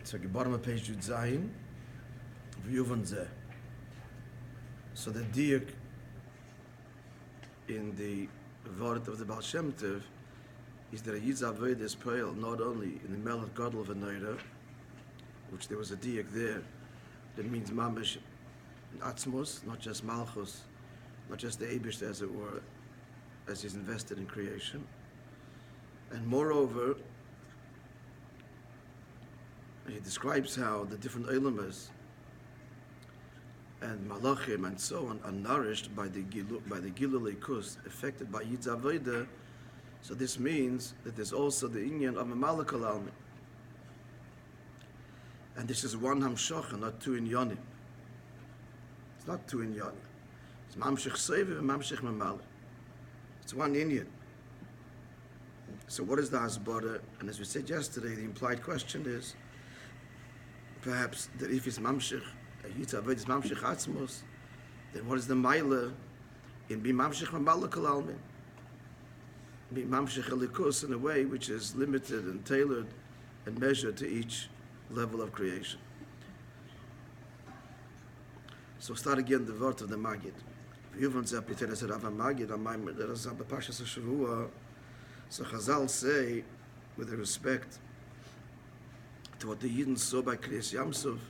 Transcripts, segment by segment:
So bottom of page Yud Zayin, view von Zeh. So the diak in the word of the Baal Shem Tov is that a Yid Zaved is pale not only in the Melech Gadol of Neira, which there was a diak there, that means mamish atzmos, not just malchus, not just the Eibush as it were, as he's invested in creation, and moreover, he describes how the different elamas and malachim and so on are nourished by the Gilul Likus, affected by Yid Zaved. So this means that there's also the inyan of a Malakal Almi. And this is one Hamshocha, not two inyanim. It's not two inyanim. It's Mamshech Seiv and Mamshech Mamale. It's one inyan. So what is the Hasbara? And as we said yesterday, the implied question is, perhaps that if it's Mamshech, Yid Zaved is Mamshech Atzmos, then what is the Maila in Be Mamshech Mamalakal Almi? Be Mamshech Elikus in a way which is limited and tailored and measured to each level of creation. So start again the word of the Magid. So Chazal say, with respect to what the Yidden saw by Kriyas Yamsuf,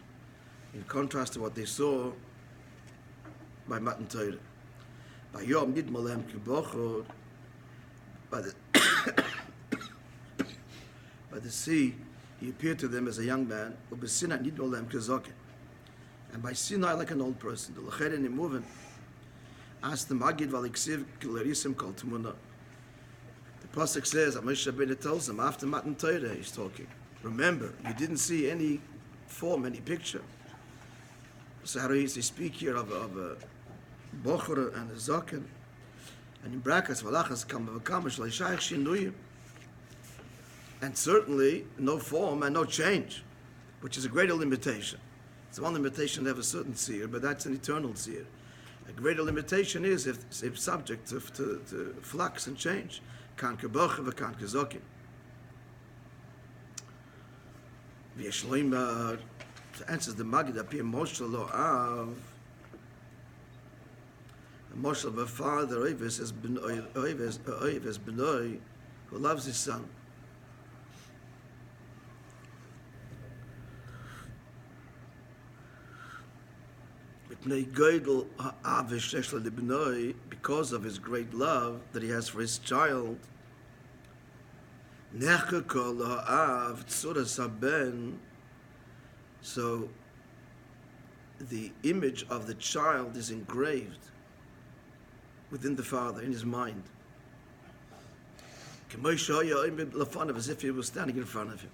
in contrast to what they saw by Matan Torah. By Yom Nidmolem Kibochor, by the sea, he appeared to them as a young man, and by Sinai like an old person. The Lecheren in moving asked the Magid Valiksiv Kilarisim Kol Tmuna. The Pasuk says that Moshe Rabbeinu tells him after Matan Torah he's talking. Remember, you didn't see any form, any picture. So how do you speak here of a Bochor and a Zaken? And in brackets, and certainly no form and no change, which is a greater limitation. It's one limitation to have a certain seer, but that's an eternal seer. A greater limitation is if it's subject to flux and change. Kan kebocher v'kan kezokim. V'yeshloimar, to answer the Magid appear Moshe lo av. Moshe of a father, Oives as Benoi, who loves his son. Because of his great love that he has for his child, so the image of the child is engraved within the father, in his mind. As if he was standing in front of him.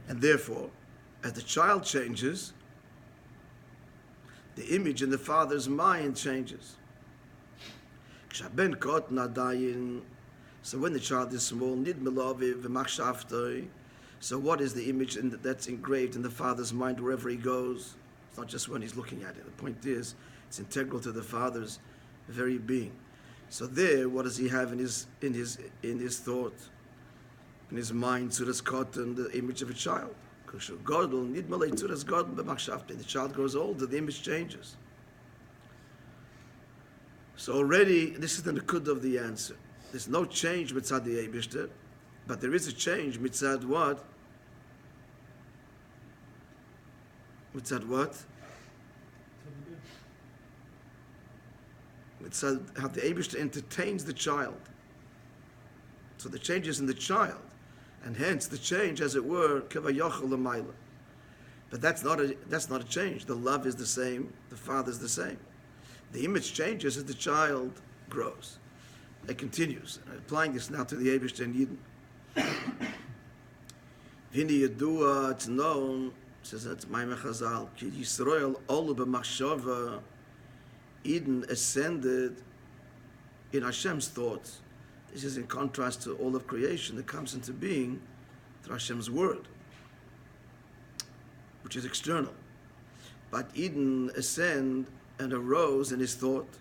And therefore, as the child changes, the image in the father's mind changes. So when the child is small, so what is the image that's engraved in the father's mind wherever he goes? It's not just when he's looking at it. The point is, it's integral to the father's very being. So there, what does he have in his thought, in his mind? Tzuras cotton, the image of a child. The child grows older, the image changes. So already, this is the nakud of the answer. There's no change mitzad the Eibishter, but there is a change mitzad what? Mitzad what? Mitzad how the Eibishter entertains the child. So the change is in the child. And hence the change, as it were, kavayachal l'mayla. But that's not a change. The love is the same. The father is the same. The image changes as the child grows. It continues. Applying this now to the Eibishter and Yidden. V'ini yedua, it's known, says that's Maimon Chazal, ki Yisrael olu b'machshava, Eden ascended in Hashem's thoughts. This is in contrast to all of creation that comes into being through Hashem's word, which is external. But Eden ascended and arose in his thought.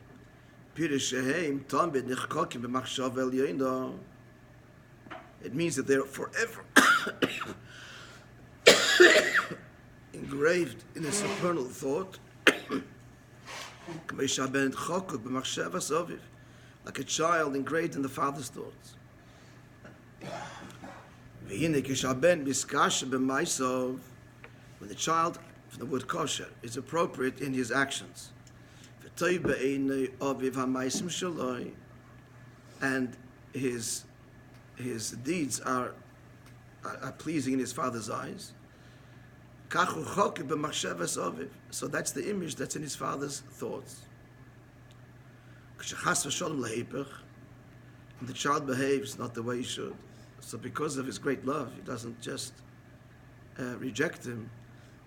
It means that they're forever engraved in a supernal thought, like a child engraved in the father's thoughts. When the child, from the word kosher, is appropriate in his actions, and his deeds are pleasing in his father's eyes, so that's the image that's in his father's thoughts. And the child behaves not the way he should, so because of his great love, he doesn't just reject him,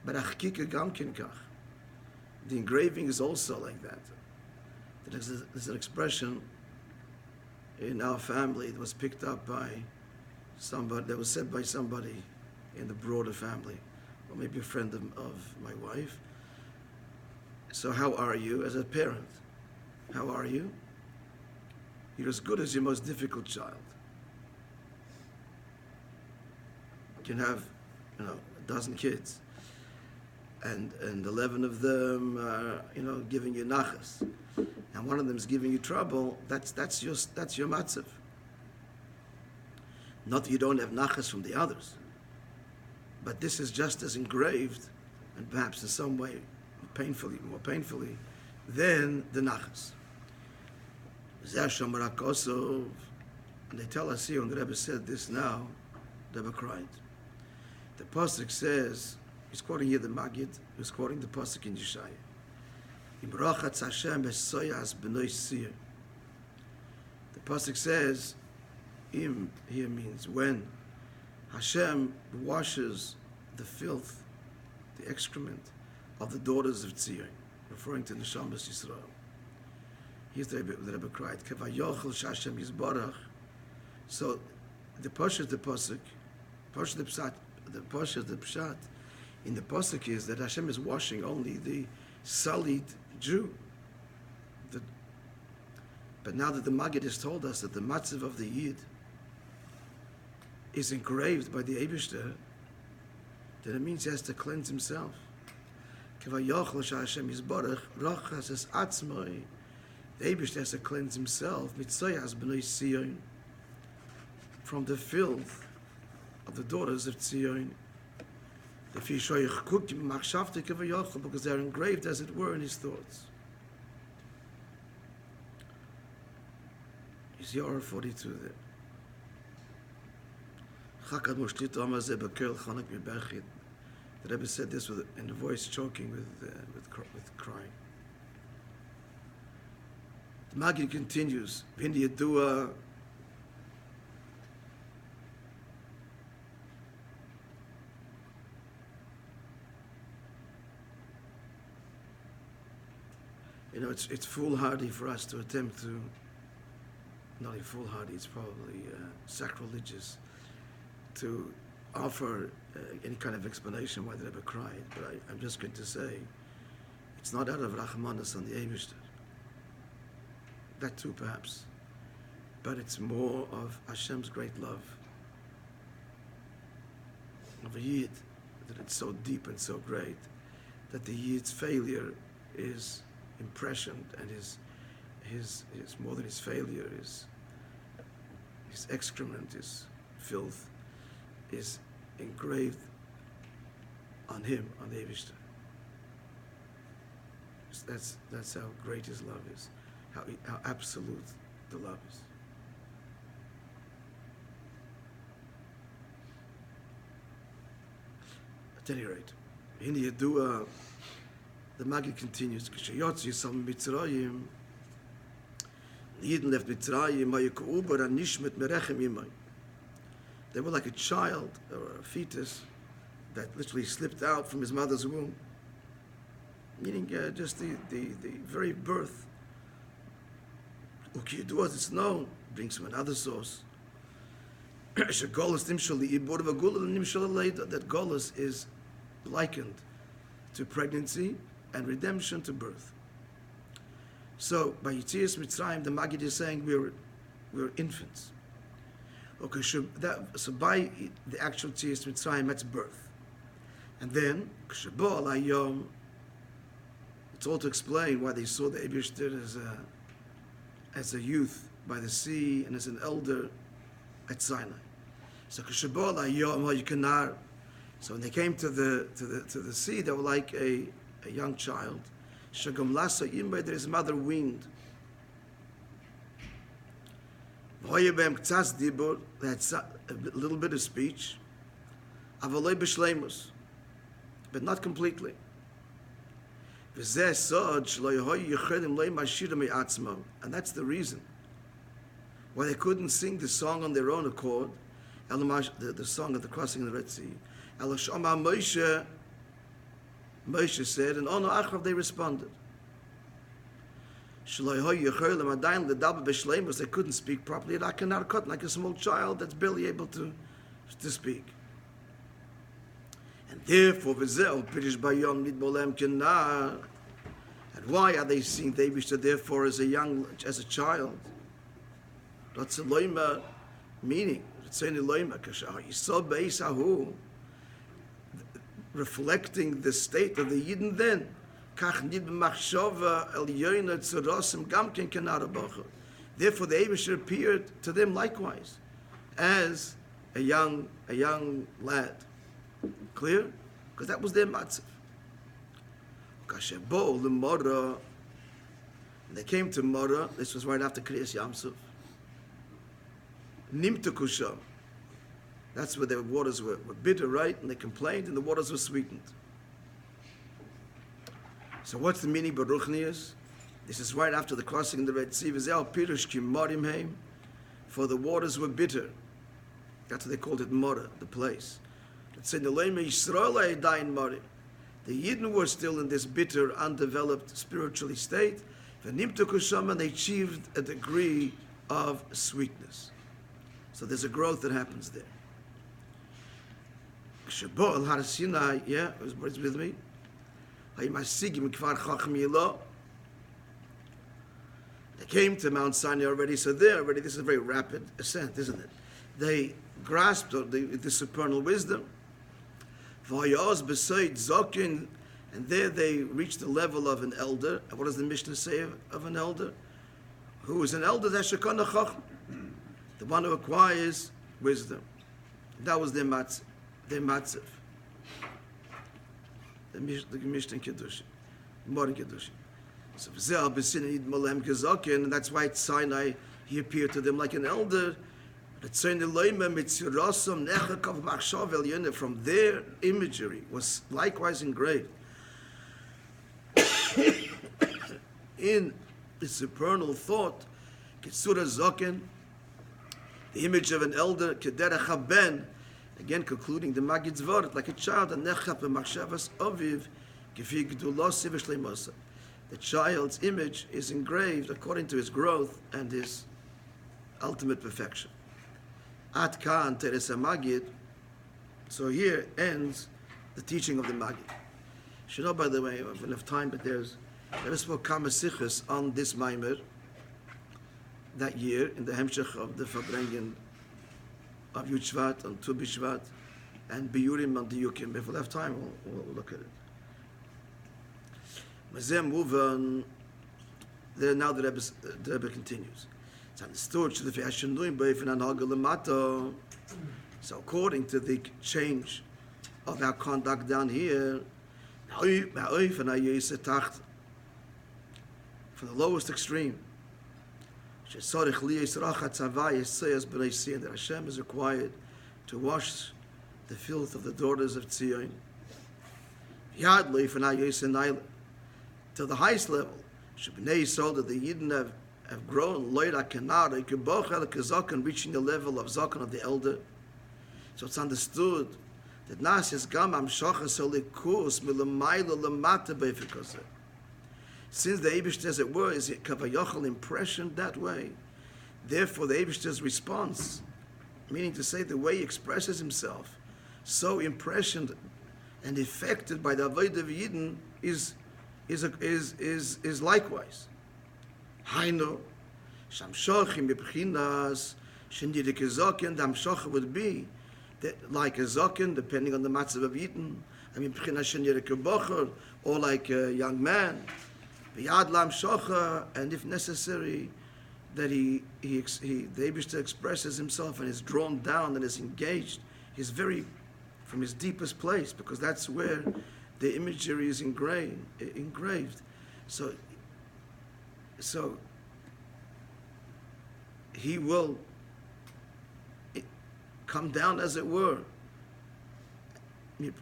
but the engraving is also like that. There's an expression in our family that was picked up by somebody, that was said by somebody in the broader family, or maybe a friend of my wife. So how are you as a parent? How are you? You're as good as your most difficult child. You can have, a dozen kids, and 11 of them are, giving you nachas, and one of them is giving you trouble. That's your matzav. Not that you don't have nachas from the others, but this is just as engraved, and perhaps in some way more painfully, than the nachas. And they tell us here, and the Rebbe said this now, the Rebbe cried. The pasuk says, he's quoting here the Maggid, who's quoting the pasuk in Yeshaya. The pasuk says, Im here means when Hashem washes the filth, the excrement of the daughters of Tzion, referring to the Neshamas Yisrael. Here's the Rebbe cried, Kevayochel Shashem Yisborach. So the pasuk, the pshat, in the pasuk is that Hashem is washing only the sullied Jew. But now that the Maggid has told us that the matzav of the Yid is engraved by the Eibishter, then it means he has to cleanse himself. The Eibishter has to cleanse himself from the filth of the daughters of Tzion, because they are engraved, as it were, in his thoughts. Is Yorah 42 there? The Rebbe said this in a voice choking with crying. The Maggid continues, it's foolhardy for us to attempt to, not only foolhardy, it's probably sacrilegious to offer any kind of explanation why the Rebbe cried, but I'm just going to say, it's not out of Rachmanis on the Eibishter. That too, perhaps. But it's more of Hashem's great love of a Yid, that it's so deep and so great, that the Yid's failure is impressioned, and his more than his failure, his excrement, his filth, is engraved on him, on the Eibishter. That's how great his love is, how absolute the love is. At any rate, in the Yedua, the Maggid continues, the Yidden left Mitzrayim, they were like a child or a fetus that literally slipped out from his mother's womb, meaning just the very birth. As it's known, brings from another source. That Golus is likened to pregnancy and redemption to birth. So by Yitzias Mitzrayim, the Maggid is saying we're infants. Okay, so by the actual Tzias Mitzrayim, that's birth. And then, K'shebo Alayom, it's all to explain why they saw the Eibishter as a youth by the sea and as an elder at Sinai. So K'shebo Alayom HaYikanar. So when they came to the sea, they were like a young child. Shagam Lasa Imba, that his mother weaned. They had a little bit of speech, but not completely. And that's the reason why they couldn't sing the song on their own accord, the song of the crossing of the Red Sea. Moshe said, and Ono Achrav they responded. They couldn't speak properly, like a small child that's barely able to speak. And therefore, and why are they seeing the Eibishter therefore as a child? That's a loima meaning. It's only loima reflecting the state of the Yidden then. Therefore, the Eibishter appeared to them likewise as a young lad. Clear? Because that was their matzav. When they came to Mora, this was right after Kriyas Yamsuf. Nimtukusham. That's where their waters were bitter, right? And they complained, and the waters were sweetened. So what's the meaning Baruchnius? This is right after the crossing of the Red Sea. For the waters were bitter. That's what they called it, Mora, the place. It's in the Yidden were still in this bitter, undeveloped spiritually state. And they achieved a degree of sweetness. So there's a growth that happens there. Yeah, it was with me. They came to Mount Sinai already, so there already, this is a very rapid ascent, isn't it? They grasped the supernal wisdom. And there they reached the level of an elder. What does the Mishnah say of an elder? Who is an elder? The one who acquires wisdom. That was their matzav. The Mishnah in Kedushin, modern Kedushin. So and that's why at Sinai he appeared to them like an elder. From their imagery was likewise engraved in the supernal thought, the image of an elder, again concluding the Magid's word, like a child, the child's image is engraved according to his growth and his ultimate perfection. At Kan Teresa Magid. So here ends the teaching of the Magid. You should know, by the way, I don't have time, but there spoke Kama Sichos on this Maimer that year in the Hemshech of the Fabrengen of Yud Shvat on Tu B'Shvat and Biyurim on Diyukim. If we'll have time, we'll look at it. Mazem move on. There now the Rebbe continues. It's understood. So according to the change of our conduct down here, from the lowest extreme, that Hashem is required to wash the filth of the daughters of Tzion, to the highest level, so that the Yidden have grown, reaching the level of Zakon of the elder. So it's understood that since the Eibishter, as it were, is a kavayachal impression that way, therefore the Eibishter's response, meaning to say the way he expresses himself, so impressioned and affected by the avodah of Yidden is likewise. Hainu, shamshochim b'bchinas Shindidik Zokin, the Hamshocha would be that, like a Zokin, depending on the matzav of Yidden. I mean, B'china Shindidik Bocher, or like a young man. V'yad L'Hamshocha, and if necessary, that the Eibishter expresses himself and is drawn down and is engaged. He's very, from his deepest place, because that's where the imagery is engraved. So he will come down, as it were. It's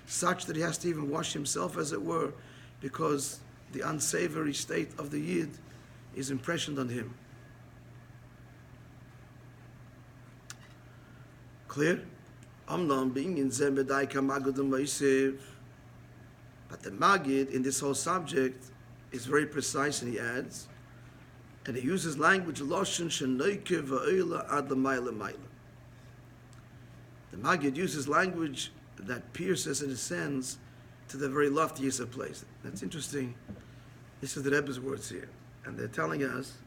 such that he has to even wash himself, as it were, because the unsavory state of the Yid is impressioned on him. Clear? Being in but the Magid in this whole subject is very precise, and he adds, and he uses language Loshen Shenoike Va'oila Ad L'Mayla Mayla. The Magid uses language that pierces and ascends to the very loftiest of place. That's interesting. This is the Rebbe's words here, and they're telling us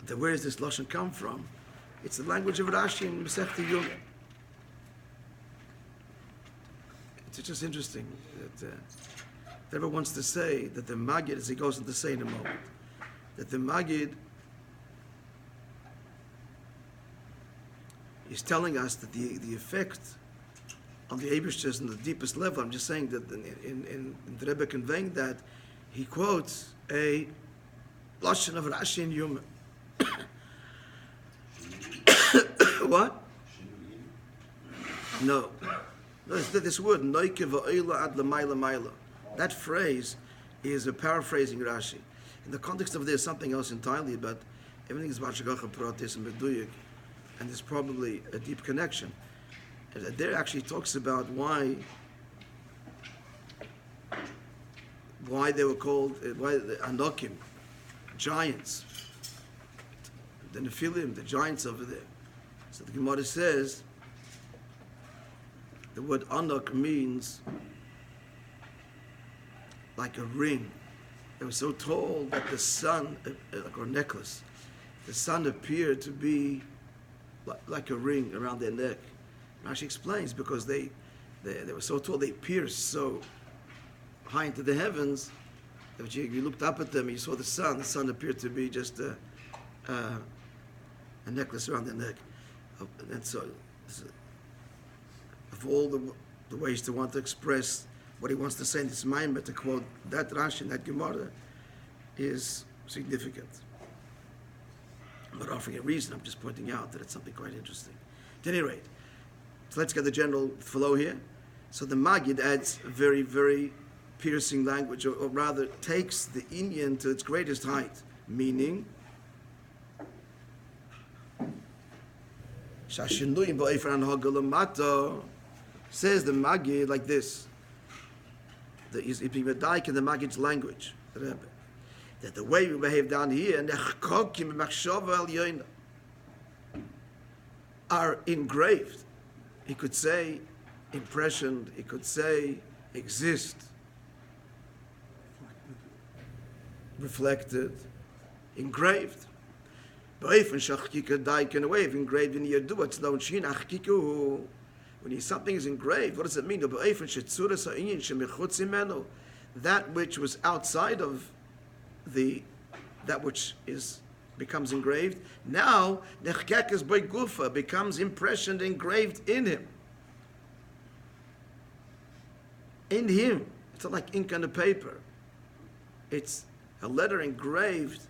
that where does this Loshen come from? It's the language of Rashi in Masechta Yuma. It's just interesting that the Rebbe wants to say that the Magid, as he goes on to say in a moment, that the Magid is telling us that the effect on the Eibishter on the deepest level. I'm just saying that in the Rebbe conveying that, he quotes a Lashon of Rashi in Yuma. What? No, it's this word, Noike Va'oila Ad L'Mayla Mayla. That phrase is a paraphrasing Rashi. In the context of this, something else entirely, but everything is about Shagacha Pratis and Beduyik, and there's probably a deep connection. There actually talks about why they were called, why the Anokim, giants, the Nephilim, the giants over there. So the Gemara says, the word Anok means like a ring. They were so tall that the sun, like a necklace, the sun appeared to be like a ring around their neck. Rashi explains, because they were so tall, they pierced so high into the heavens that you looked up at them and you saw the sun appeared to be just a necklace around their neck. And so, of all the ways to want to express what he wants to say in this mind, but to quote that Rashi and that Gemara is significant. I'm not offering a reason, I'm just pointing out that it's something quite interesting. At any rate, so let's get the general flow here. So the Magid adds very, very piercing language, or rather takes the Inyan to its greatest height, meaning says the Magid like this. That is in the Magid's language, the Rebbe, that the way we behave down here are engraved. He could say impressioned, he could say exist, reflected, engraved. When something is engraved, what does it mean? That which was outside of that which becomes engraved, now becomes impressioned, engraved in him. In him. It's not like ink on the paper. It's a letter engraved.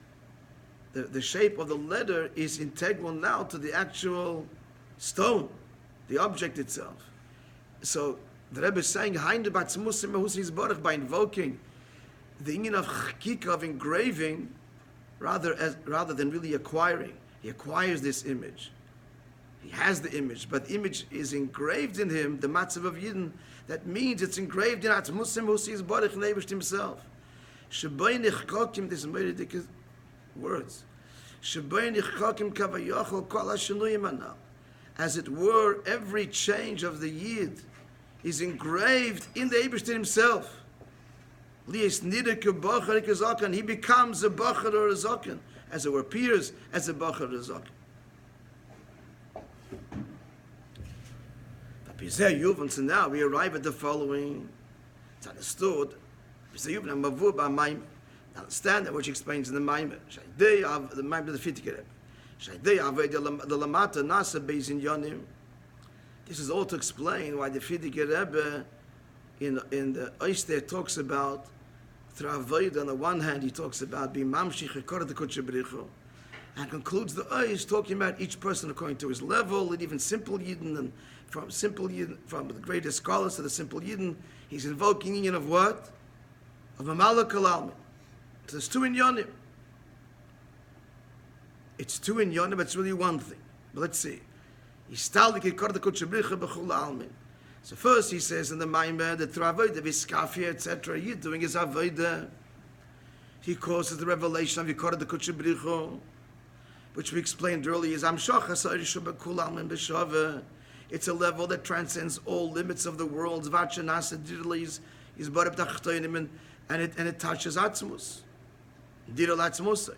The shape of the letter is integral now to the actual stone, the object itself. So the Rebbe is saying, by invoking the union of chakika, of engraving, rather than really acquiring. He acquires this image. He has the image, but the image is engraved in him, the matzav of Yidden. That means it's engraved in Atzmusim who sees Baruch Neibusht himself. Shabai nichkokim, this is very ridiculous words. Shabai nichkokim kavayachol kol hashanuyim anal. As it were, every change of the Yid is engraved in the Eibusht himself. Lies nidike bocher kezaken. He becomes a bocher or a zaken, as it appears as a bocher or a zaken. And so now we arrive at the following. It's understood. Understand that which explains in the Maimer. The Maimer of the Fittiker. This is all to explain why the Fittiker Rebbe in the Oyster talks about through Avodah. On the one hand, he talks about being mamshich ekor the Kutche B'richu, and concludes the Oyster talking about each person according to his level, and even simple Yidden, and from the greatest scholars to the simple Yidden, he's invoking union of what? Of a Malak Alalmin. So there's two in Yonim. It's two in Yonim, but it's really one thing. But let's see. So first he says in the Maimer that through Avodah, Viskafia, etc., you're doing his Avodah. He causes the revelation of Yikor the Kutche B'richu, which we explained earlier is Amshach HaSayrishu B'kul Almin B'Shaveh. It's a level that transcends all limits of the world. Vachanasa Dirlis is Barab Tachtoinim, and it touches Atzmus. Diril Atzmusay.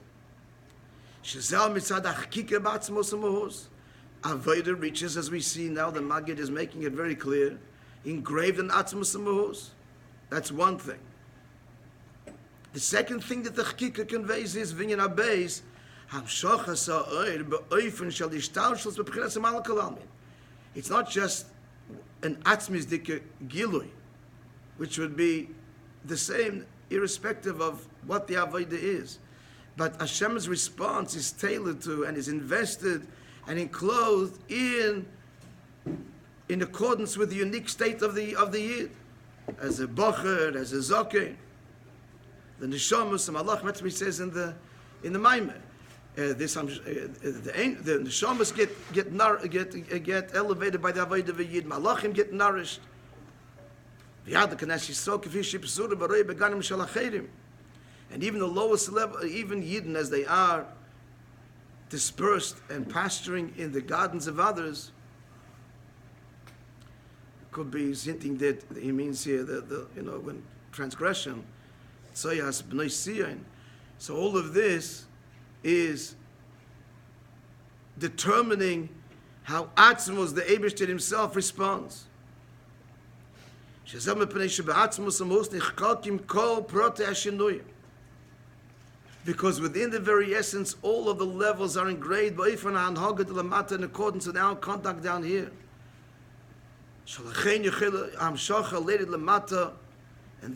Shazal Mitzad Achkike B'Atzmus Mohos. Avodah reaches, as we see now, the Maggid is making it very clear, engraved in Atzmus Mohos. That's one thing. The second thing that the Chkika conveys is Vinyan Abeis. Hamshach HaSa'ir B'Oifen Shal Yishtalshus B'Pchinas Malak Alalmin. It's not just an Atzmis Dike Gilui, which would be the same irrespective of what the Avodah is. But Hashem's response is tailored to and is invested and enclosed in accordance with the unique state of the Yid. As a Bocher, as a Zoker. The Neshamus, the Malach Metzmi says in the Maimer. The Neshamas get elevated by the Avodah of Yid. Malachim get nourished. And even the lowest level, even Yidden as they are dispersed and pasturing in the gardens of others, could be hinting that he means here when transgression. So all of this is determining how Atzmos, the Eibishter himself, responds. Because within the very essence, all of the levels are engraved in accordance with our contact down here. And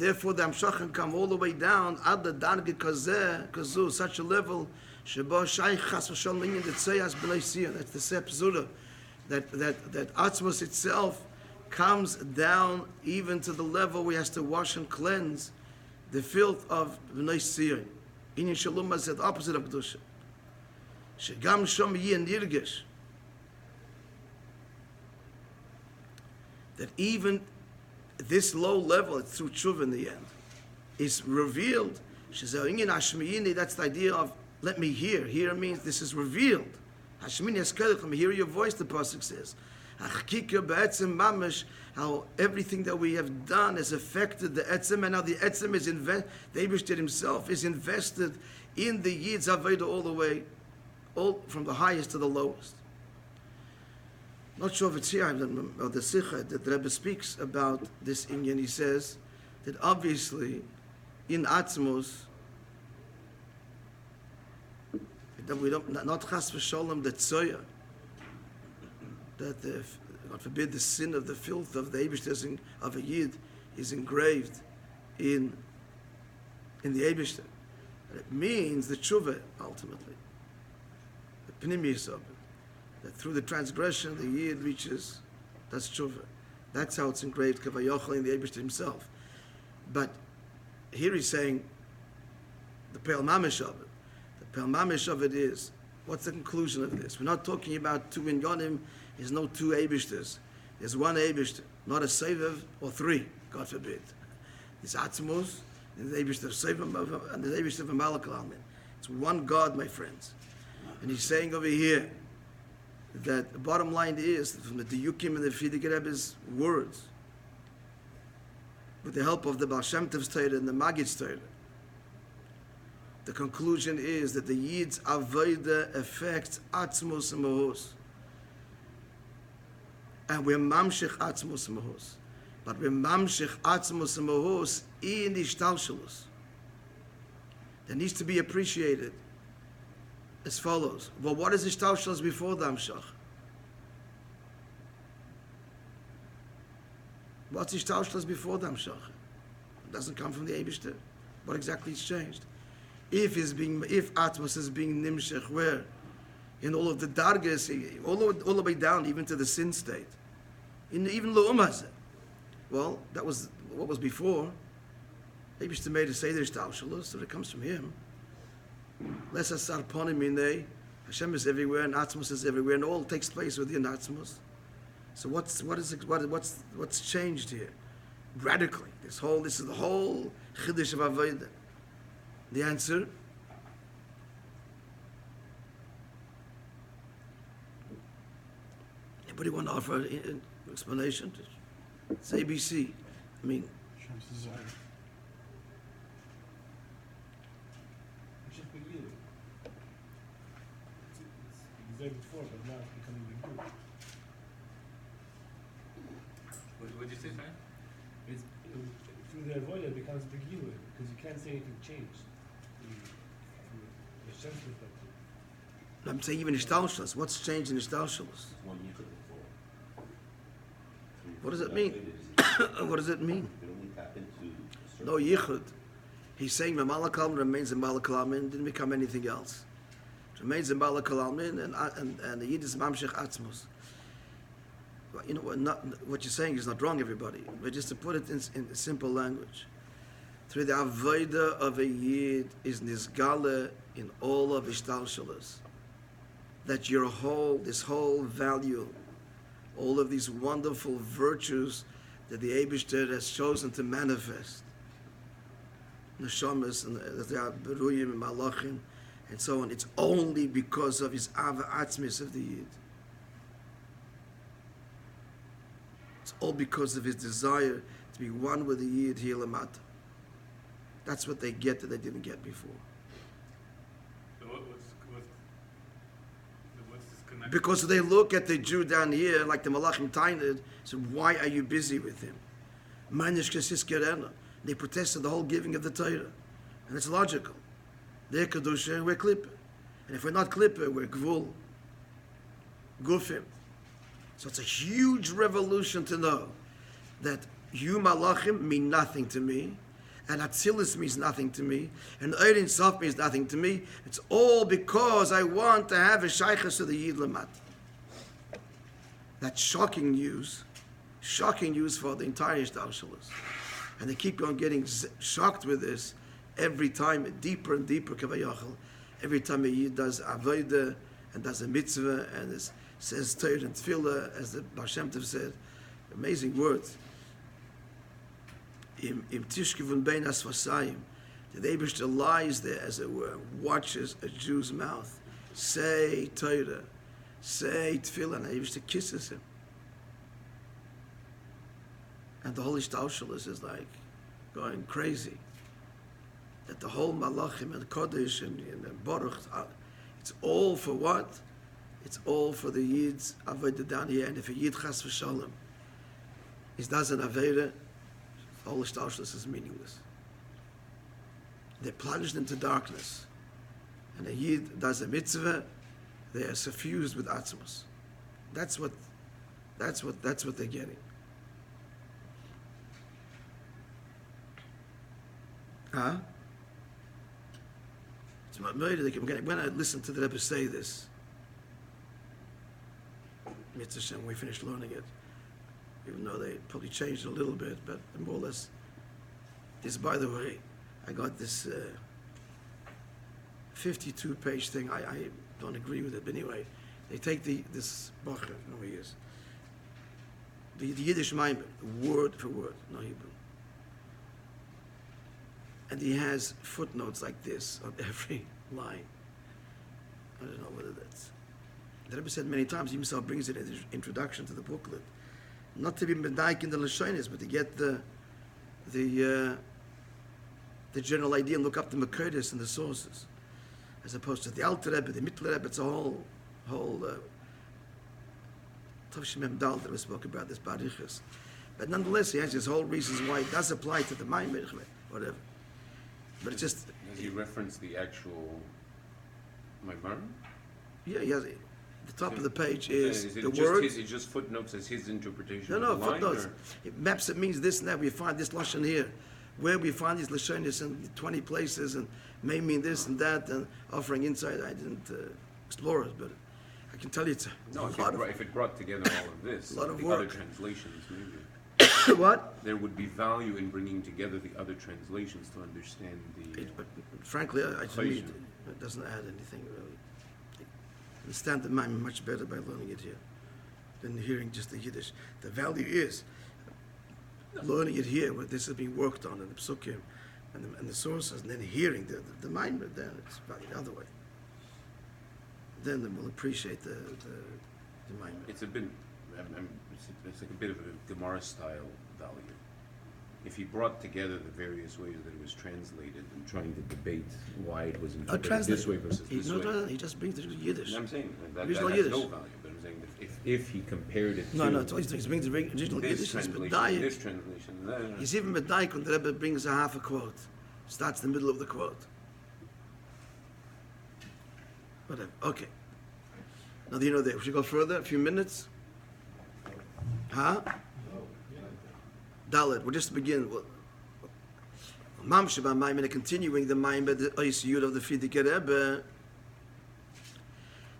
therefore the Amshachim come all the way down at the Dargit Kazu, such a level, that's the Sepzura, that Atzmos itself comes down even to the level where he has to wash and cleanse the filth of B'nai Siyah. Inyan Shalom is the opposite of Kedusha. Shegam Shom Yin Yirgesh. That even this low level, through tshuva in the end, is revealed. That's the idea of let me hear. Hear means this is revealed. Let me hear your voice, the pasuk says. How everything that we have done has affected the etzem, and now the etzem is the Eibishter himself is invested in the Yid's Avodah all the way, all from the highest to the lowest. Not sure if it's here, or the Sikha that the Rebbe speaks about this Inyan. He says that obviously in Atzmos, that we don't, not chas v'sholem, the tzoya, that the, God forbid, the sin of the filth of the Eibishter of a Yid is engraved in the Eibishter. It means the tshuva ultimately, the pnimius of it. That through the transgression the Yid reaches, that's tshuva. That's how it's engraved, kavayochel, in the Eibishter himself. But here he's saying the Peil Mamish of it. The Peil Mamish of it is, what's the conclusion of this? We're not talking about two in Yonim. There's no two Eibishters. There's one Eibishter, not a Sevev or three, God forbid. There's Atzmos, and the Eibishter of Sevev, and the Eibishter of Malak Almin. It's one God, my friends. And he's saying over here that the bottom line is, from the Diyukim and the Fidei Rebbe's words, with the help of the Baal Shem Tov's Torah and the Maggid's Torah, the conclusion is that the Yid's Avodah affects Atzmos and Mahos. And we're Mamshech Atzmos and Mahos. But we're Mamshech Atzmos and Mahos in the Ishtalshalus. That needs to be appreciated as follows. Well, what is Ishtalshalus before the Amshach? What's Ishtalshalus before the Amshach? It doesn't come from the Eibishter. What exactly has changed? If Atmos is being Nimshech, where? In all of the Dargas, all the way down, even to the sin state. Even Lu'um Hazeh. Well, that was what was before. Eibishter made a Seder Ishtalshalus, so it comes from him. Less asar ponim minei. Hashem is everywhere, and Atmos is everywhere, and all takes place within Atmos. So what's changed here? Radically, this is the whole chiddush of Avodah. The answer: anybody want to offer an explanation? It's ABC. I mean, Hashem's desire. It's there before, but now it's becoming the group. What did you say, man? Through the avodah, it becomes begilui, because you can't say anything changed. From the Hashem's perspective. I'm saying even Ishtalshalus. What's changed in Ishtalshalus? What does it mean? What does it mean? No yichud. He's saying the Malakal remains in Malakal didn't become anything else. It remains in Malakal and the Yid is Mamshech Atzmos. You know what you're saying is not wrong, everybody. But just to put it in simple language, through the avodah of a Yid is Nizgale in all of Ishtalshalus. That this whole value, all of these wonderful virtues that the Eibishter has chosen to manifest, Neshamas and the Beruyim and Malachim and so on, it's only because of his Ava Atzmis of the Yid. It's all because of his desire to be one with the Yid here Lamata. That's what they get that they didn't get before. So what's this connection? Because they look at the Jew down here, like the Malachim Tainid, so why are you busy with him? Manish Kesis Kerena. They protested the whole giving of the Torah. And it's logical. They're Kedusha and we're Klippa. And if we're not Klippa, we're Gvul, Gufim. So it's a huge revolution to know that you Malachim mean nothing to me, and Atzilus means nothing to me, and Eirin Sof means nothing to me. It's all because I want to have a Shaykhas of the Yid Lamat. That's shocking news for the entire Ishtalshalus. And they keep on getting shocked with this every time, deeper and deeper, Kavayachal. Every time a Yid does Avodah and does a mitzvah and says Torah and Tefillah, as the Baal Shem Tov said, amazing words. Im Tishkevun Bein Asvasayim, the Eibishter lies there, as it were, watches a Jew's mouth. Say Torah, say Tefillah, and the Eibishter kisses him. And the whole Ishtalshalus is like going crazy. That the whole Malachim and Kodesh and Baruch, it's all for what? It's all for the Yid's Avodah down here. And if a Yid Chas v'Shalom, he does an Avodah, the whole Ishtalshalus is meaningless. They're plunged into darkness. And a Yid does a mitzvah, they are suffused with Atzmos. That's what they're getting. Huh? It's my murder. When I listen to the Rebbe say this, Mitzvah, when we finished learning it, even though they probably changed a little bit, but more or less, this, by the way, I got this 52-page thing. I don't agree with it, but anyway, they take this Bacher, no he is, the Yiddish Maimer, word for word, no Hebrew. And he has footnotes like this on every line. I don't know whether that's... The Rebbe said many times, he himself brings it in his introduction to the booklet, not to be medaik in the Lashonis, but to get the the general idea and look up the Makodes and the sources, as opposed to the Alter Rebbe, the Mittler Rebbe. It's a whole Tavshim Dal that we spoke about this Barichas. But nonetheless, he has his whole reasons why it does apply to the Maimon, whatever. But it's just Does he reference the actual Maimon? yeah, he has the top of the page is it the just word. It just footnotes as his interpretation No, of the line? footnotes. Or? It maps. It means this and that. We find this lashon here, where we find these lashonis in 20 places, and may mean this and that, and offering insight. I didn't explore it, but I can tell you it's a No, if lot it brought together all of this, lot of the work. other translations maybe. of what. There would be value in bringing together the other translations to understand the... But frankly, I just Chayshon. mean it doesn't add anything really. I understand the Maimon much better by learning it here than hearing just the Yiddish. The value is learning it here, where this is being worked on in the psukim and the sources, and then hearing the Maimon. Then it's valued the other way. Then we'll appreciate the Maimon. It's a bit... it's like a bit of a Gemara style value. If he brought together the various ways that it was translated and trying to debate why it was interpreted this way versus this way. No, he just brings the Yiddish. I'm saying that Original has Yiddish. no value, but I'm saying that if he compared it to No, it's always he brings the original this Yiddish. He's translation, medayik. this translation, He's even medayik when the Rebbe brings a half a quote. Starts the middle of the quote. Whatever. Okay. Now you know that. Should we go further? A few minutes? Huh? Dalet. We'll just begin. Mamshe b'Maimon, continuing the Maimon, the Ois Yud of the Frierdiker Rebbe.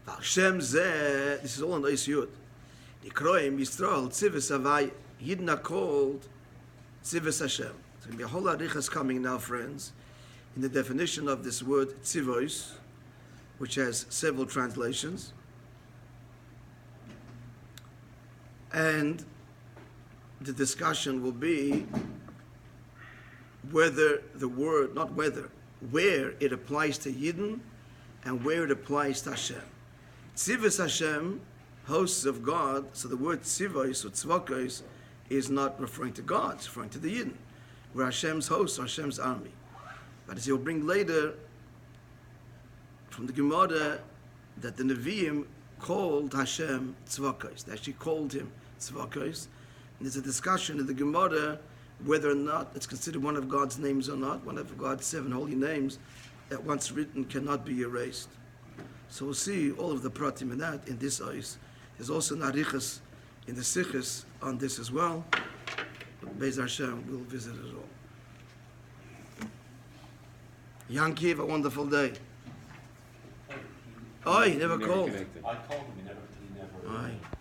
Hashem zeh. This is all on the Ois Yud. Nikroim Yisrael Tzivus Havai. Yidden are called Tzivus Hashem. So going to be a whole lot of arichas coming now, friends, in the definition of this word tzivos, which has several translations. And the discussion will be whether the word, not whether, where it applies to Yidden and where it applies to Hashem. Tzivos Hashem, hosts of God, so the word tzivos or tzvokos is not referring to God, it's referring to the Yidden, where Hashem's hosts, Hashem's army. But as he'll bring later from the Gemara, that the Nevi'im called Hashem tzvokos. They actually called him tzvokos. And there's a discussion in the Gemara whether or not it's considered one of God's names or not, one of God's 7 holy names that once written cannot be erased. So we'll see all of the pratim in that in this ice. There's also narichas in the sichos on this as well. But Be'ez Hashem will visit it all. Yankiv, a wonderful day. Oh, he never called. connected. I called him, he never. Aye.